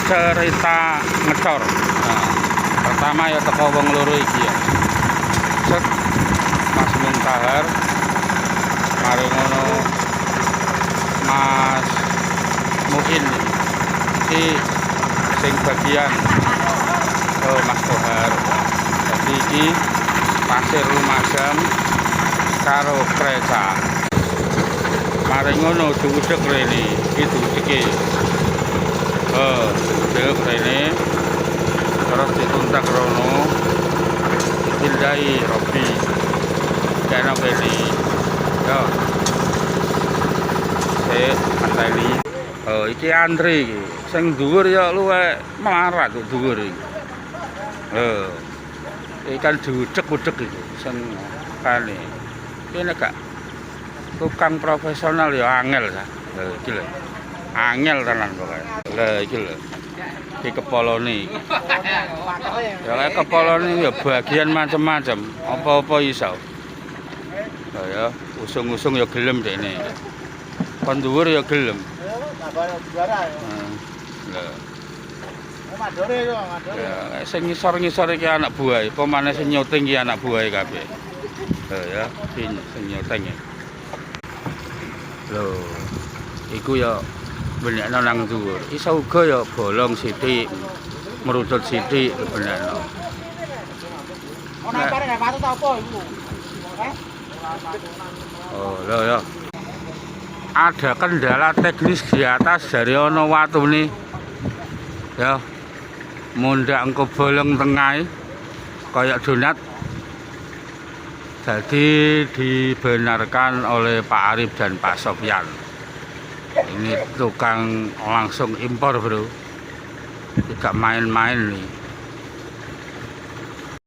cerita ngecor. Nah, pertama ya teko wong loro iki ya. Set Mas Muntahar, mari ngono Mas Muin iki sing bagian Mas Kohar. Jadi iki Pasir Lumajang karo Kreca. Mari ngono diudek rene, itu iki. Diudek rene. Terus dituntak rono. Dipindai Robi. Kena beli. Yo. Anteni. Iki antri iki. Sing dhuwur ya luwih melarat kok dhuwur iki. Ikan diudek-udek iki sing kane. Kene gak tukang profesional ya angel ta. Iki lho. Angel tenan pokoke. Lah iki lho. Iki kepolone iki. Ya kepolone ya bagian macam-macam, apa-apa iso. Ya usung-usung ya gelem dekne. Kon dhuwur ya gelem. Lah. Madore yo, madore. Ya, sing ngisor-ngisor iki anak buah, apa maneh sing nyuting iki anak buah kabeh. Ya, sing nyuting. Lho, iku ya benekno nang dhuwur. Iso uga ya bolong sithik, merutut sithik benekno. Ana pare patut apa iku? Lho ya. Ada kendala teknis di atas dari ono watune. Ya. Mundak engko bolong tengah kayak donat. Jadi dibenarkan oleh Pak Arif dan Pak Sofyan. Ini tukang langsung impor, bro. Tidak main-main nih.